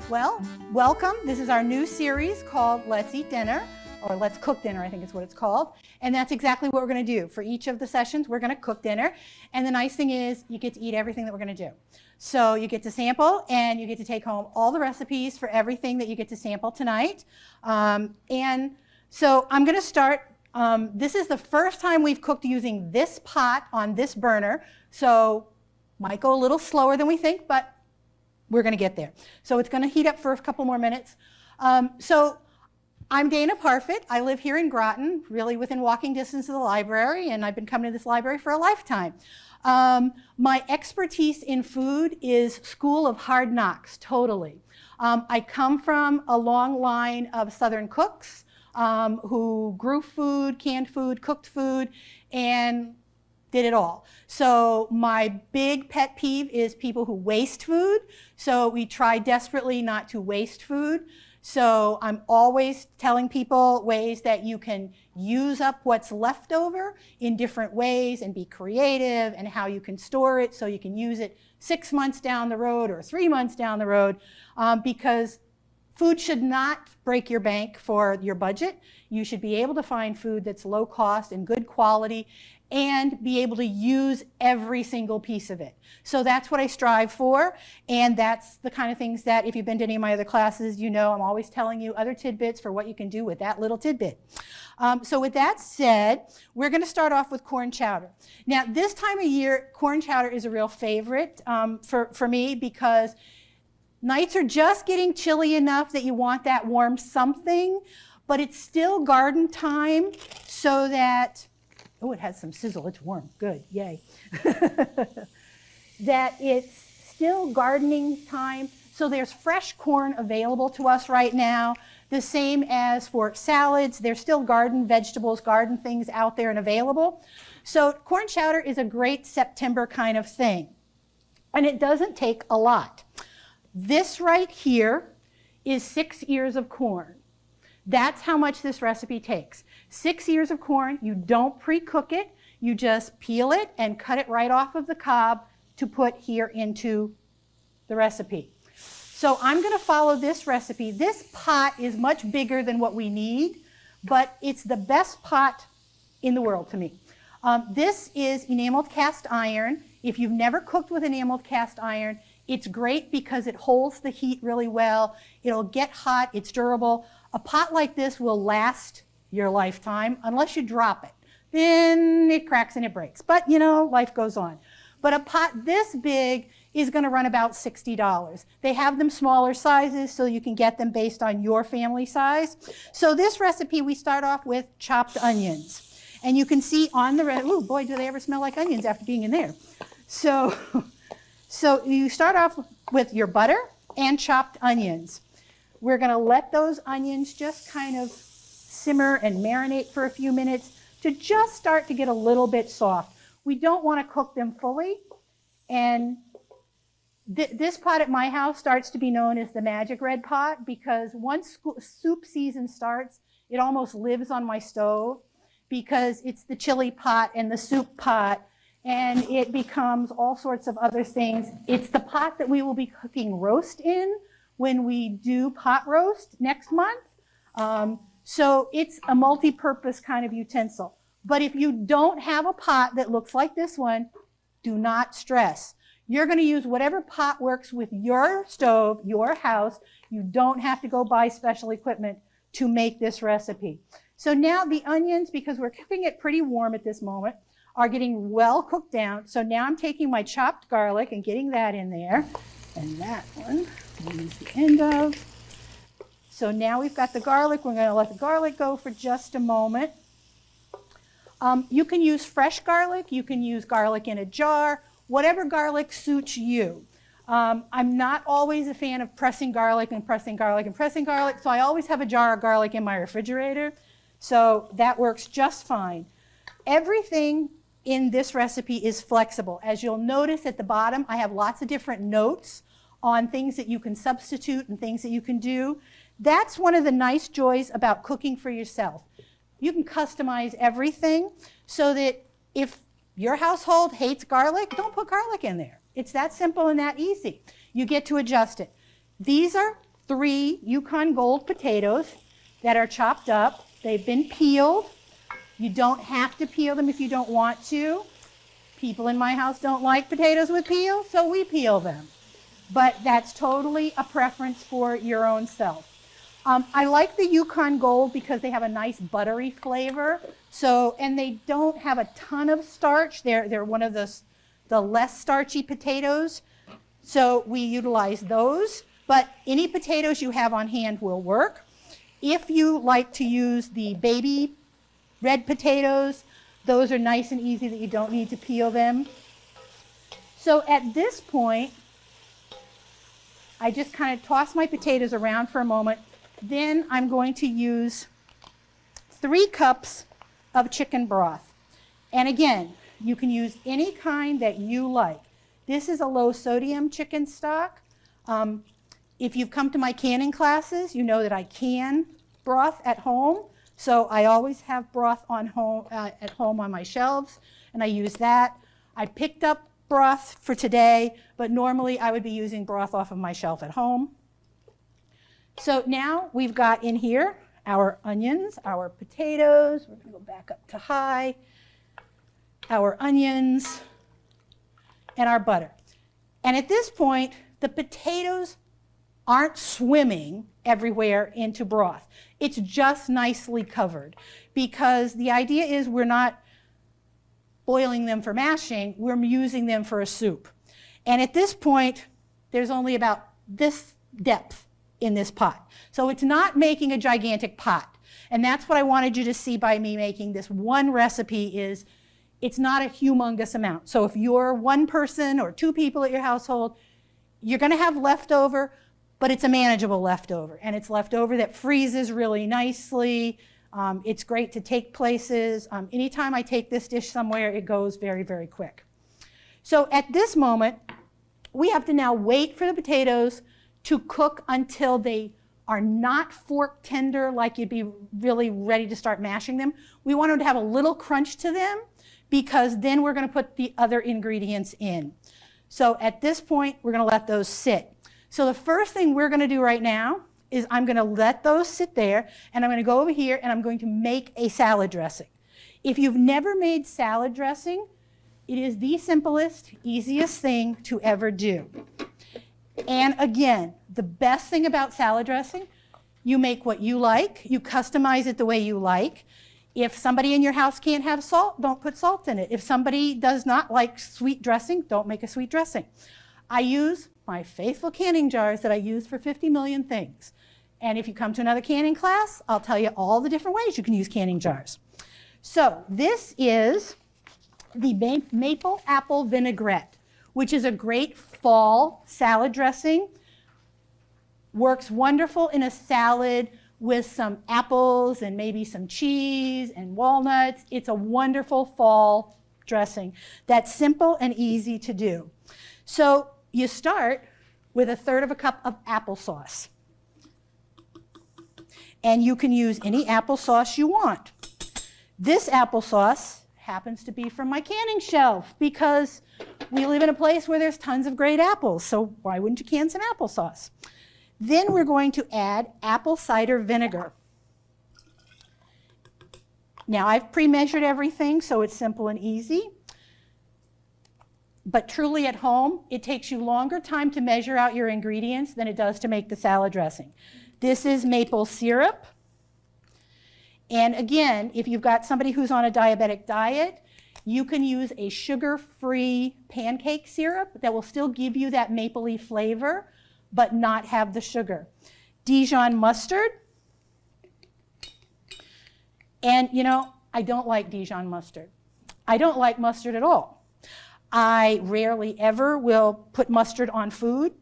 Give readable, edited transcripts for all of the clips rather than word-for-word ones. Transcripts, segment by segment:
Well, welcome. This is our new series called Let's Eat Dinner, or Let's Cook Dinner, I think is what it's called. And that's exactly what we're going to do. For each of the sessions, we're going to cook dinner. And the nice thing is you get to eat everything that we're going to do. So you get to sample and you get to take home all the recipes for everything that you get to sample tonight. And so I'm going to start. This is the first time we've cooked using this pot on this burner. So might go a little slower than we think, but we're going to get there. So it's going to heat up for a couple more minutes. So I'm Dana Parfitt. I live here in Groton, really within walking distance of the library, and I've been coming to this library for a lifetime. My expertise in food is school of hard knocks, totally. I come from a long line of Southern cooks who grew food, canned food, cooked food, and did it all. So my big pet peeve is people who waste food. So we try desperately not to waste food. So I'm always telling people ways that you can use up what's left over in different ways and be creative, and how you can store it so you can use it 6 months down the road or 3 months down the road, because food should not break your bank for your budget. You should be able to find food that's low cost and good quality and be able to use every single piece of it. So that's what I strive for, and that's the kind of things that, if you've been to any of my other classes, you know I'm always telling you other tidbits for what you can do with that little tidbit. So with that said, we're going to start off with corn chowder. Now, this time of year, corn chowder is a real favorite for me, because nights are just getting chilly enough that you want that warm something, but it's still garden time, so that, oh, it has some sizzle, it's warm, good, yay. That it's still gardening time, so there's fresh corn available to us right now. The same as for salads, there's still garden vegetables, garden things out there and available. So corn chowder is a great September kind of thing, and it doesn't take a lot. This right here is 6 ears of corn. That's how much this recipe takes. 6 ears of corn. You don't pre-cook it. You just peel it and cut it right off of the cob to put here into the recipe. So I'm going to follow this recipe. This pot is much bigger than what we need, but it's the best pot in the world to me. This is enameled cast iron. If you've never cooked with enameled cast iron, it's great because it holds the heat really well. It'll get hot. It's durable. A pot like this will last your lifetime unless you drop it. Then it cracks and it breaks. But, you know, life goes on. But a pot this big is going to run about $60. They have them smaller sizes, so you can get them based on your family size. So this recipe, we start off with chopped onions. And you can see on the ooh, boy, do they ever smell like onions after being in there. So you start off with your butter and chopped onions. We're going to let those onions just kind of simmer and marinate for a few minutes to just start to get a little bit soft. We don't want to cook them fully. And this pot at my house starts to be known as the magic red pot, because once soup season starts, it almost lives on my stove, because it's the chili pot and the soup pot, and it becomes all sorts of other things. It's the pot that we will be cooking roast in when we do pot roast next month. So it's a multi-purpose kind of utensil. But if you don't have a pot that looks like this one, do not stress. You're going to use whatever pot works with your stove, your house. You don't have to go buy special equipment to make this recipe. So now the onions, because we're keeping it pretty warm at this moment, are getting well cooked down. So now I'm taking my chopped garlic and getting that in there. And that one is the end of. So now we've got the garlic. We're going to let the garlic go for just a moment. You can use fresh garlic. You can use garlic in a jar. Whatever garlic suits you. I'm not always a fan of pressing garlic and pressing garlic and pressing garlic, so I always have a jar of garlic in my refrigerator. So that works just fine. Everything in this recipe is flexible. As you'll notice at the bottom, I have lots of different notes on things that you can substitute and things that you can do. That's one of the nice joys about cooking for yourself. You can customize everything so that if your household hates garlic, don't put garlic in there. It's that simple and that easy. You get to adjust it. These are 3 Yukon Gold potatoes that are chopped up. They've been peeled. You don't have to peel them if you don't want to. People in my house don't like potatoes with peel, so we peel them. But that's totally a preference for your own self. I like the Yukon Gold because they have a nice buttery flavor. And they don't have a ton of starch. They're one of the less starchy potatoes. So we utilize those. But any potatoes you have on hand will work. If you like to use the baby red potatoes, those are nice and easy that you don't need to peel them. So at this point, I just kind of toss my potatoes around for a moment. Then I'm going to use 3 cups of chicken broth. And again, you can use any kind that you like. This is a low sodium chicken stock. If you've come to my canning classes, you know that I can broth at home. So I always have broth at home on my shelves, and I use that. I picked up broth for today, but normally I would be using broth off of my shelf at home. So now we've got in here our onions, our potatoes. We're going to go back up to high. Our onions and our butter. And at this point, the potatoes aren't swimming everywhere into broth. It's just nicely covered, because the idea is we're not boiling them for mashing, we're using them for a soup. And at this point, there's only about this depth in this pot. So it's not making a gigantic pot. And that's what I wanted you to see by me making this one recipe is it's not a humongous amount. So if you're 1 person or 2 people at your household, you're going to have leftover, but it's a manageable leftover. And it's leftover that freezes really nicely. It's great to take places. Anytime I take this dish somewhere, it goes very, very quick. So at this moment, we have to now wait for the potatoes to cook until they are not fork tender, like you'd be really ready to start mashing them. We want them to have a little crunch to them, because then we're going to put the other ingredients in. So at this point, we're going to let those sit. So the first thing we're going to do right now is I'm going to let those sit there, and I'm going to go over here and I'm going to make a salad dressing. If you've never made salad dressing, it is the simplest, easiest thing to ever do. And again, the best thing about salad dressing, you make what you like, you customize it the way you like. If somebody in your house can't have salt, don't put salt in it. If somebody does not like sweet dressing, don't make a sweet dressing. I use my faithful canning jars that I use for 50 million things. And if you come to another canning class, I'll tell you all the different ways you can use canning jars. So this is the maple apple vinaigrette, which is a great fall salad dressing. Works wonderful in a salad with some apples and maybe some cheese and walnuts. It's a wonderful fall dressing that's simple and easy to do. So you start with 1/3 cup of applesauce. And you can use any applesauce you want. This applesauce happens to be from my canning shelf because we live in a place where there's tons of great apples, so why wouldn't you can some applesauce? Then we're going to add apple cider vinegar. Now I've pre-measured everything, so it's simple and easy. But truly at home, it takes you longer time to measure out your ingredients than it does to make the salad dressing. This is maple syrup. And again, if you've got somebody who's on a diabetic diet, you can use a sugar-free pancake syrup that will still give you that mapley flavor, but not have the sugar. Dijon mustard. And you know, I don't like Dijon mustard. I don't like mustard at all. I rarely ever will put mustard on food,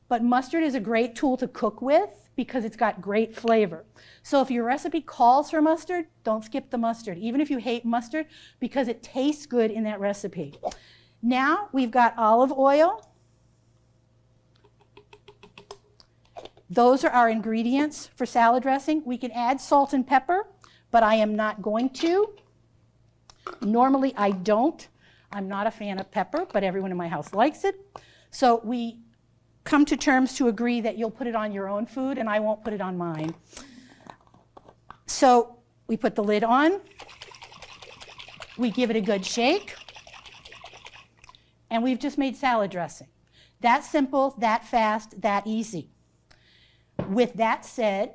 but mustard is a great tool to cook with because it's got great flavor. So if your recipe calls for mustard, don't skip the mustard, even if you hate mustard, because it tastes good in that recipe. Now we've got olive oil. Those are our ingredients for salad dressing. We can add salt and pepper, but I am not going to. Normally I don't. I'm not a fan of pepper, but everyone in my house likes it. So we come to terms to agree that you'll put it on your own food and I won't put it on mine. So we put the lid on, we give it a good shake, and we've just made salad dressing. That simple, that fast, that easy. With that said,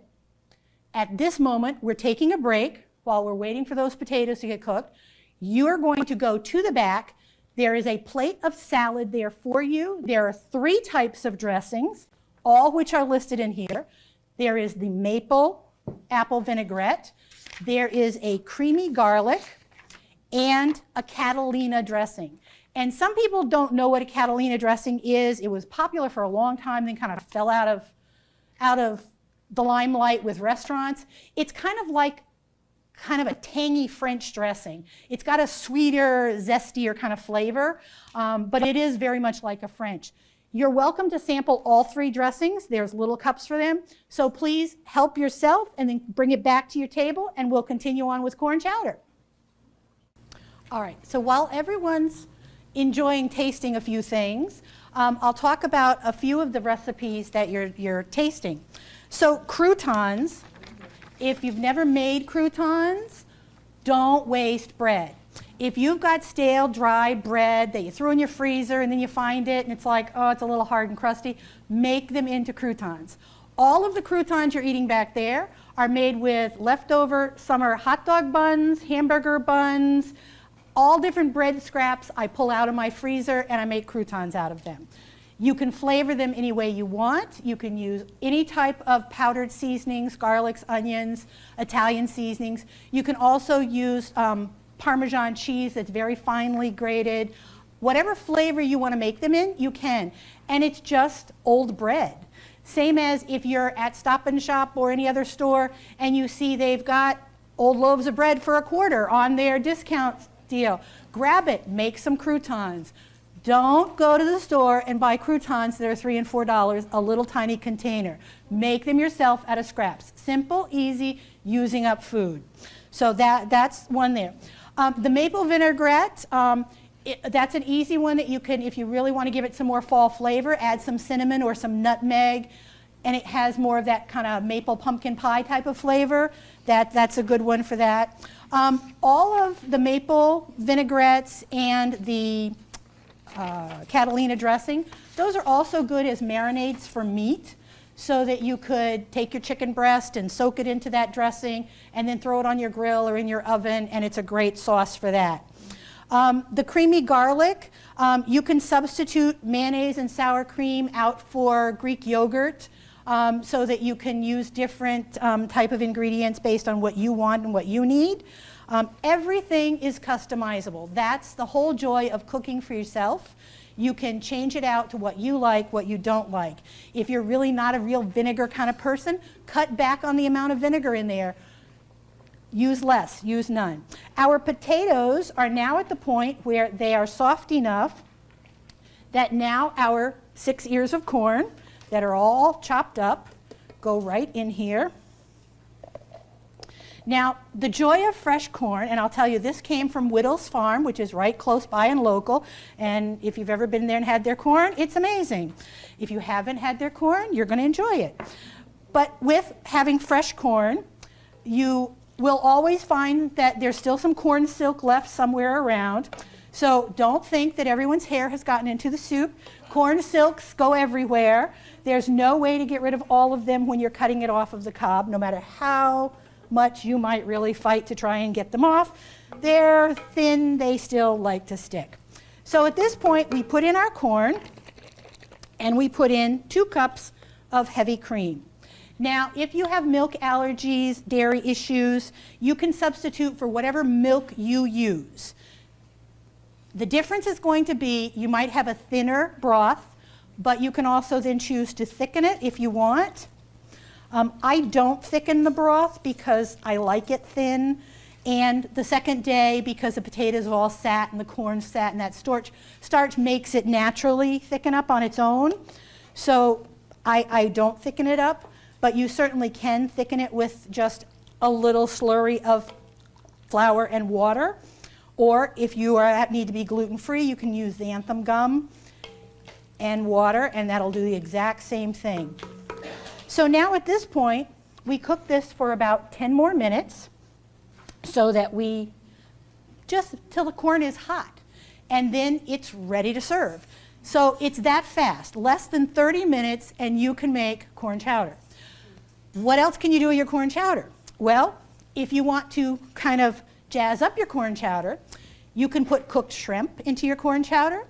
at this moment, we're taking a break while we're waiting for those potatoes to get cooked. You're going to go to the back. There is a plate of salad there for you. There are 3 types of dressings, all which are listed in here. There is the maple apple vinaigrette. There is a creamy garlic and a Catalina dressing. And some people don't know what a Catalina dressing is. It was popular for a long time, then kind of fell out of the limelight with restaurants. It's kind of a tangy French dressing. It's got a sweeter, zestier kind of flavor, but it is very much like a French. You're welcome to sample all 3 dressings. There's little cups for them. So please help yourself and then bring it back to your table and we'll continue on with corn chowder. All right, so while everyone's enjoying tasting a few things, I'll talk about a few of the recipes that you're tasting. So croutons, if you've never made croutons, don't waste bread. If you've got stale, dry bread that you threw in your freezer and then you find it and it's like, oh, it's a little hard and crusty, make them into croutons. All of the croutons you're eating back there are made with leftover summer hot dog buns, hamburger buns, all different bread scraps I pull out of my freezer and I make croutons out of them. You can flavor them any way you want. You can use any type of powdered seasonings, garlics, onions, Italian seasonings. You can also use Parmesan cheese that's very finely grated. Whatever flavor you want to make them in, you can. And it's just old bread. Same as if you're at Stop and Shop or any other store and you see they've got old loaves of bread for $0.25 on their discount deal. Grab it, make some croutons. Don't go to the store and buy croutons that are $3 and $4, a little tiny container. Make them yourself out of scraps. Simple, easy, using up food. So that's one there. The maple vinaigrette, that's an easy one that you can, if you really want to give it some more fall flavor, add some cinnamon or some nutmeg, and it has more of that kind of maple pumpkin pie type of flavor. That's a good one for that. All of the maple vinaigrettes and the Catalina dressing, those are also good as marinades for meat, so that you could take your chicken breast and soak it into that dressing and then throw it on your grill or in your oven, and it's a great sauce for that. The creamy garlic, you can substitute mayonnaise and sour cream out for Greek yogurt, so that you can use different type of ingredients based on what you want and what you need. Everything is customizable. That's the whole joy of cooking for yourself. You can change it out to what you like, what you don't like. If you're really not a real vinegar kind of person, cut back on the amount of vinegar in there. Use less, use none. Our potatoes are now at the point where they are soft enough that now our 6 ears of corn that are all chopped up go right in here. Now, the joy of fresh corn, and I'll tell you, this came from Whittle's Farm, which is right close by and local, and if you've ever been there and had their corn, it's amazing. If you haven't had their corn, you're going to enjoy it. But with having fresh corn, you will always find that there's still some corn silk left somewhere around. So don't think that everyone's hair has gotten into the soup. Corn silks go everywhere. There's no way to get rid of all of them when you're cutting it off of the cob, no matter how much you might really fight to try and get them off. They're thin, they still like to stick. So at this point, we put in our corn, and we put in 2 cups of heavy cream. Now, if you have milk allergies, dairy issues, you can substitute for whatever milk you use. The difference is going to be you might have a thinner broth, but you can also then choose to thicken it if you want. I don't thicken the broth because I like it thin, and the second day because the potatoes have all sat and the corn sat and that starch makes it naturally thicken up on its own. So I don't thicken it up, but you certainly can thicken it with just a little slurry of flour and water. Or if you need to be gluten-free, you can use xanthan gum and water, and that'll do the exact same thing. So now at this point, we cook this for about 10 more minutes so that we just till the corn is hot, and then it's ready to serve. So it's that fast, less than 30 minutes, and you can make corn chowder. What else can you do with your corn chowder? Well, if you want to kind of jazz up your corn chowder, you can put cooked shrimp into your corn chowder.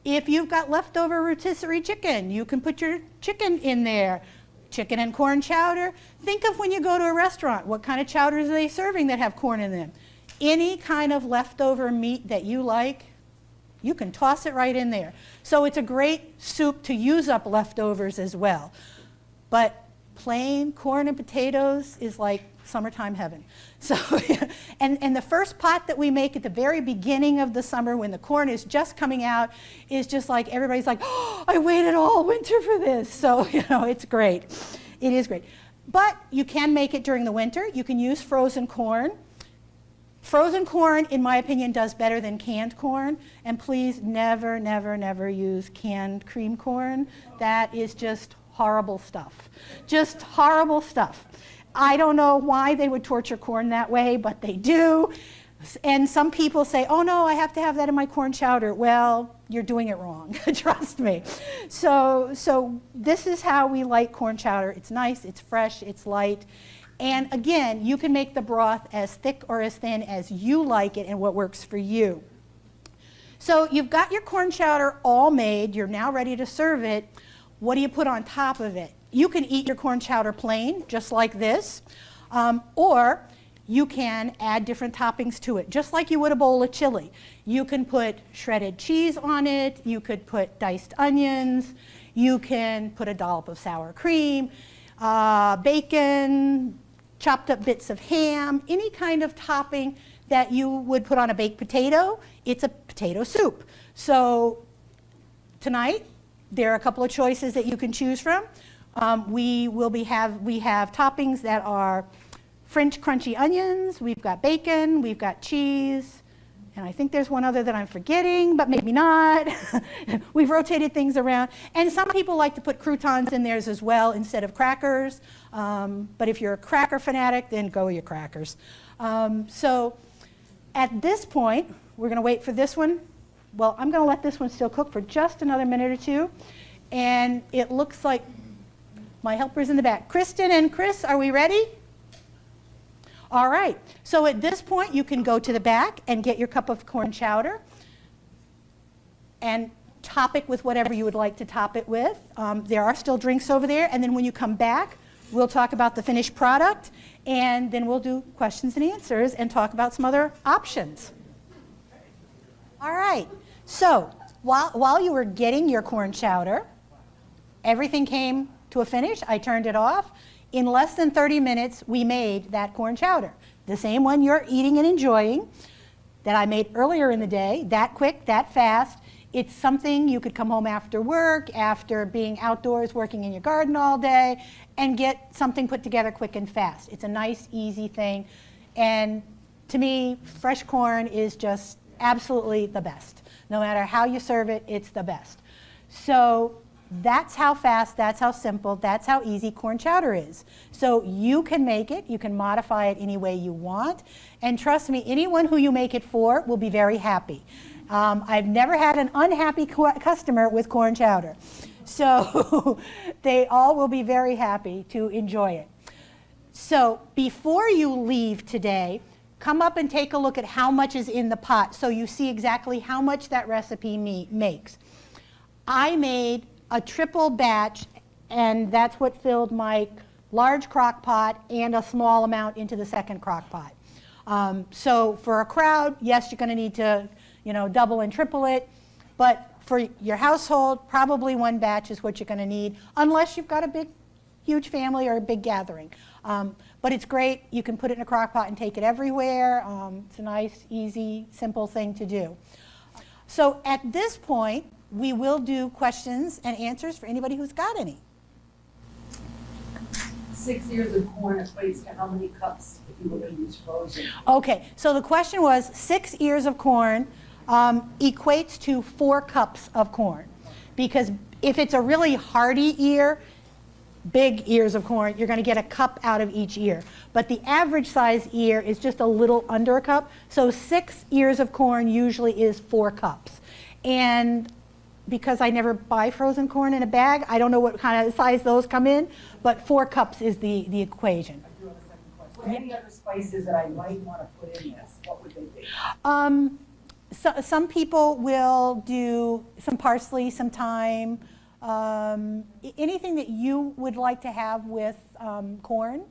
If you've got leftover rotisserie chicken, you can put your chicken in there. Chicken and corn chowder. Think of when you go to a restaurant, what kind of chowders are they serving that have corn in them? Any kind of leftover meat that you like, you can toss it right in there. So it's a great soup to use up leftovers as well. But plain corn and potatoes is like summertime heaven. So, and the first pot that we make at the very beginning of the summer when the corn is just coming out is just like everybody's like, oh, I waited all winter for this. So, it's great. It is great. But you can make it during the winter. You can use frozen corn. Frozen corn, in my opinion, does better than canned corn. And please never, never, never use canned cream corn. That is just horrible stuff. Just horrible stuff. I don't know why they would torture corn that way, but they do. And some people say, oh no, I have to have that in my corn chowder. Well, you're doing it wrong, trust me. So this is how we like corn chowder. It's nice, it's fresh, it's light. And again, you can make the broth as thick or as thin as you like it and what works for you. So you've got your corn chowder all made. You're now ready to serve it. What do you put on top of it? You can eat your corn chowder plain, just like this, or you can add different toppings to it, just like you would a bowl of chili. You can put shredded cheese on it, you could put diced onions, you can put a dollop of sour cream, bacon, chopped up bits of ham, any kind of topping that you would put on a baked potato. It's a potato soup. So tonight, there are a couple of choices that you can choose from. We have toppings that are French crunchy onions, we've got bacon, we've got cheese, and I think there's one other that I'm forgetting, but maybe not. We've rotated things around. And some people like to put croutons in theirs as well instead of crackers. But if you're a cracker fanatic, then go with your crackers. So at this point, we're going to wait for this one. Well, I'm going to let this one still cook for just another minute or two. And it looks like my helper's in the back. Kristen and Chris, are we ready? All right. So at this point, you can go to the back and get your cup of corn chowder and top it with whatever you would like to top it with. There are still drinks over there. And then when you come back, we'll talk about the finished product. And then we'll do questions and answers and talk about some other options. All right. So while you were getting your corn chowder, everything came to a finish. I turned it off. In less than 30 minutes, we made that corn chowder. The same one you're eating and enjoying that I made earlier in the day, that quick, that fast. It's something you could come home after work, after being outdoors working in your garden all day, and get something put together quick and fast. It's a nice, easy thing. And to me, fresh corn is just absolutely the best. No matter how you serve it, it's the best. So that's how fast, that's how simple, that's how easy corn chowder is. So you can make it, you can modify it any way you want, and trust me, anyone who you make it for will be very happy. I've never had an unhappy customer with corn chowder. So they all will be very happy to enjoy it. So before you leave today, come up and take a look at how much is in the pot so you see exactly how much that recipe makes. I made a triple batch, and that's what filled my large crock pot and a small amount into the second crock pot. So for a crowd, yes, you're going to need to, double and triple it, but for your household, probably one batch is what you're going to need, unless you've got a big, huge family or a big gathering. But it's great. You can put it in a crock pot and take it everywhere. It's a nice, easy, simple thing to do. So at this point, we will do questions and answers for anybody who's got any. 6 years of corn equates to how many cups if you were going to use frozen? Okay, so the question was 6 ears of corn equates to 4 cups of corn. because if it's a really hearty ear, big ears of corn, you're going to get a cup out of each ear. But the average size ear is just a little under a cup. So 6 ears of corn usually is 4 cups. And because I never buy frozen corn in a bag, I don't know what kind of size those come in, but 4 cups is the equation. I do have a second question. Any other spices that I might want to put in this, what would they be? So, some people will do some parsley, some thyme, anything that you would like to have with corn.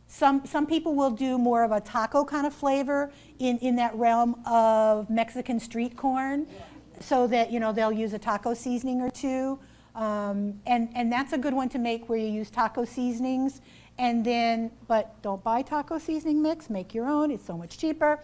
Some people will do more of a taco kind of flavor in that realm of Mexican street corn, so that, you know, they'll use a taco seasoning or two. And that's a good one to make, where you use taco seasonings. And then, but don't buy taco seasoning mix, make your own, it's so much cheaper.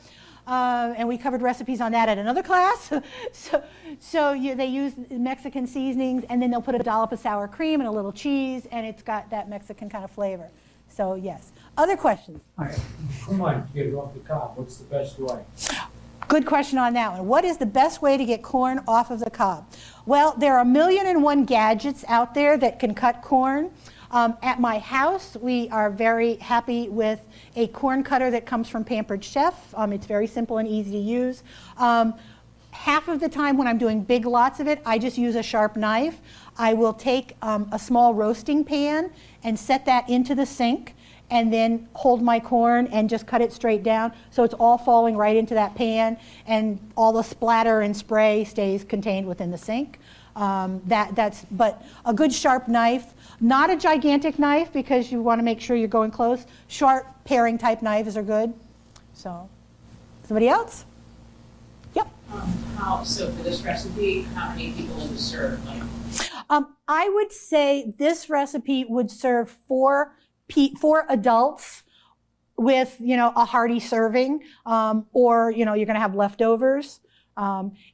And we covered recipes on that at another class. They use Mexican seasonings, and then they'll put a dollop of sour cream and a little cheese, and it's got that Mexican kind of flavor. So yes. Other questions? All right. Come on, get it off the cob. What's the best way? Good question on that one. What is the best way to get corn off of the cob? Well, there are 1,000,001 gadgets out there that can cut corn. At my house, we are very happy with a corn cutter that comes from Pampered Chef. It's very simple and easy to use. Half of the time when I'm doing big lots of it, I just use a sharp knife. I will take a small roasting pan and set that into the sink, and then hold my corn and just cut it straight down, so it's all falling right into that pan, and all the splatter and spray stays contained within the sink. But a good sharp knife, not a gigantic knife, because you want to make sure you're going close. Sharp paring type knives are good. So, somebody else? Yep. So for this recipe, how many people would it serve? I would say this recipe would serve 4 adults with, you know, a hearty serving, or, you know, you're going to have leftovers.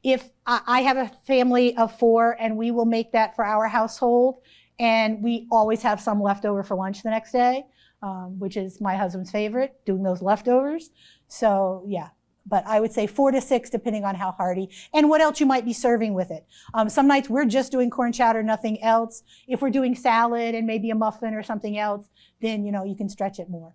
If I have a family of 4, and we will make that for our household, and we always have some leftover for lunch the next day, which is my husband's favorite, doing those leftovers. So yeah, but I would say 4 to 6, depending on how hearty and what else you might be serving with it. Some nights we're just doing corn chowder, nothing else. If we're doing salad and maybe a muffin or something else, then, you know, you can stretch it more.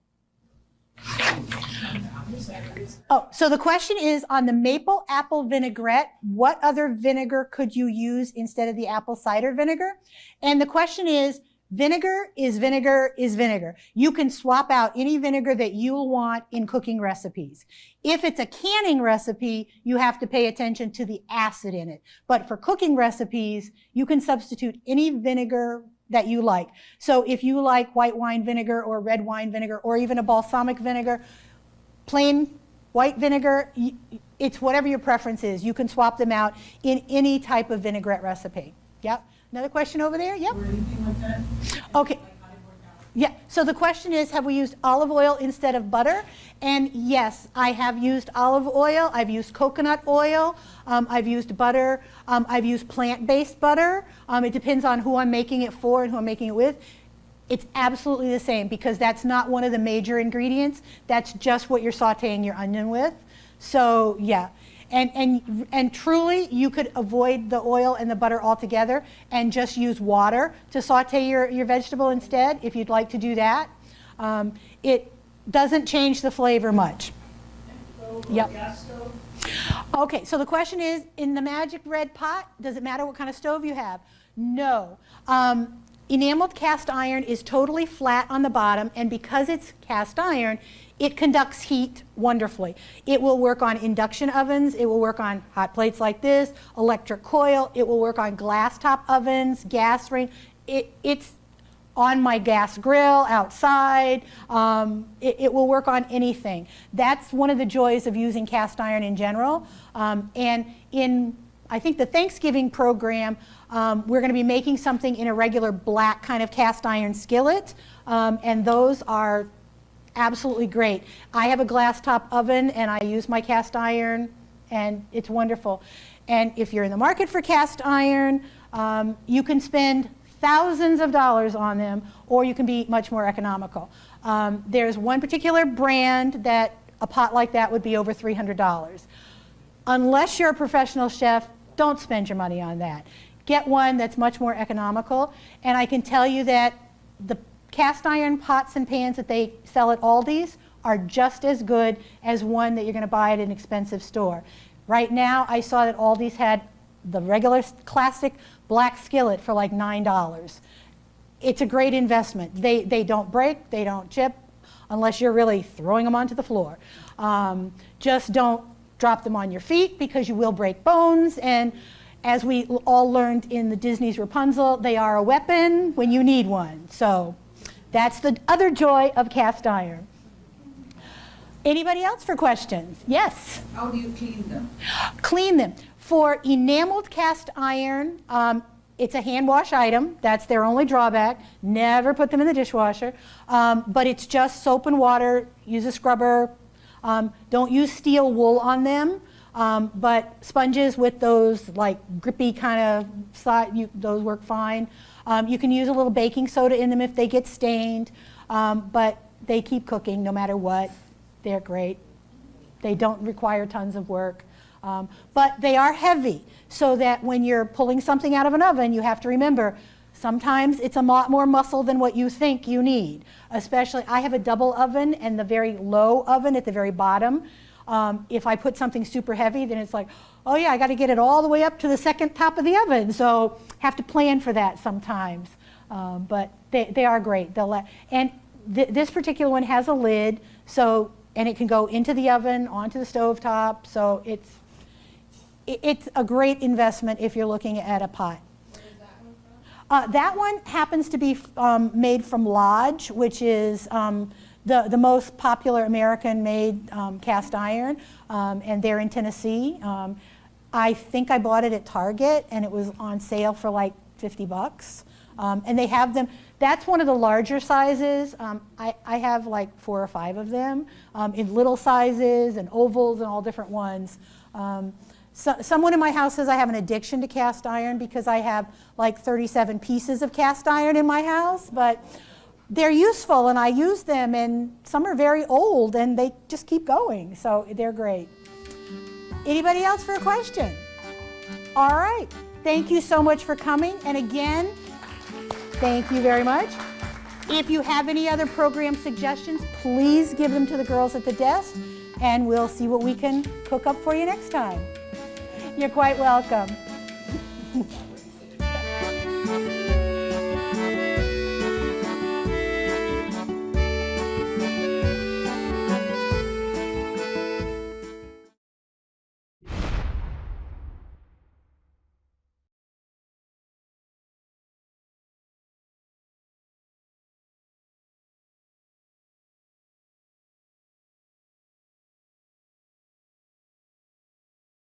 Oh, so the question is, on the maple apple vinaigrette, what other vinegar could you use instead of the apple cider vinegar? And the question is, vinegar is vinegar is vinegar. You can swap out any vinegar that you want in cooking recipes. If it's a canning recipe, you have to pay attention to the acid in it. But for cooking recipes, you can substitute any vinegar that you like. So if you like white wine vinegar or red wine vinegar or even a balsamic vinegar, plain white vinegar, it's whatever your preference is. You can swap them out in any type of vinaigrette recipe. Yep. Another question over there? Yep. Or anything like that? Okay. Yeah, so the question is, have we used olive oil instead of butter? And yes, I have used olive oil, I've used coconut oil, I've used butter, I've used plant-based butter. It depends on who I'm making it for and who I'm making it with. It's absolutely the same, because that's not one of the major ingredients. That's just what you're sauteing your onion with. So yeah. And truly, you could avoid the oil and the butter altogether and just use water to saute your vegetable instead, if you'd like to do that. It doesn't change the flavor much. Yep. Okay, so the question is, in the magic red pot, does it matter what kind of stove you have? No. Enameled cast iron is totally flat on the bottom, and because it's cast iron, it conducts heat wonderfully. It will work on induction ovens, it will work on hot plates like this, electric coil, it will work on glass top ovens, gas range. It's on my gas grill outside. It will work on anything. That's one of the joys of using cast iron in general. And in, I think, the Thanksgiving program, we're going to be making something in a regular black kind of cast iron skillet, and those are absolutely great. I have a glass top oven, and I use my cast iron, and it's wonderful. And if you're in the market for cast iron, you can spend thousands of dollars on them, or you can be much more economical. There's one particular brand that a pot like that would be over $300. Unless you're a professional chef, don't spend your money on that. get one that's much more economical. And I can tell you that the cast iron pots and pans that they sell at Aldi's are just as good as one that you're going to buy at an expensive store. Right now, I saw that Aldi's had the regular classic black skillet for like $9. It's a great investment. They don't break, they don't chip, unless you're really throwing them onto the floor. Just don't drop them on your feet because you will break bones. And as we all learned in the Disney's Rapunzel, they are a weapon when you need one. So that's the other joy of cast iron. Anybody else for questions? Yes? How do you clean them? Clean them. For enameled cast iron, it's a hand wash item. That's their only drawback. Never put them in the dishwasher. But it's just soap and water. Use a scrubber. Don't use steel wool on them. But sponges with those like grippy kind of side, those work fine. You can use a little baking soda in them if they get stained. But they keep cooking no matter what. They're great. They don't require tons of work. But they are heavy, so that when you're pulling something out of an oven, you have to remember, sometimes it's a lot more muscle than what you think you need. Especially, I have a double oven and the very low oven at the very bottom. If I put something super heavy, then it's like, oh yeah, I got to get it all the way up to the second top of the oven. So have to plan for that sometimes. But they are great. And this particular one has a lid, so, and it can go into the oven, onto the stovetop. So it's a great investment if you're looking at a pot. Where is that one from? That one happens to be made from Lodge, which is the most popular American-made cast iron, and they're in Tennessee. I think I bought it at Target, and it was on sale for like $50. And they have them. That's one of the larger sizes. I have like 4 or 5 of them in little sizes and ovals and all different ones. Someone in my house says I have an addiction to cast iron because I have like 37 pieces of cast iron in my house, but they're useful and I use them, and some are very old and they just keep going, so they're great. Anybody else for a question? All right, thank you so much for coming, and again, thank you very much. If you have any other program suggestions, please give them to the girls at the desk, and we'll see what we can cook up for you next time. You're quite welcome.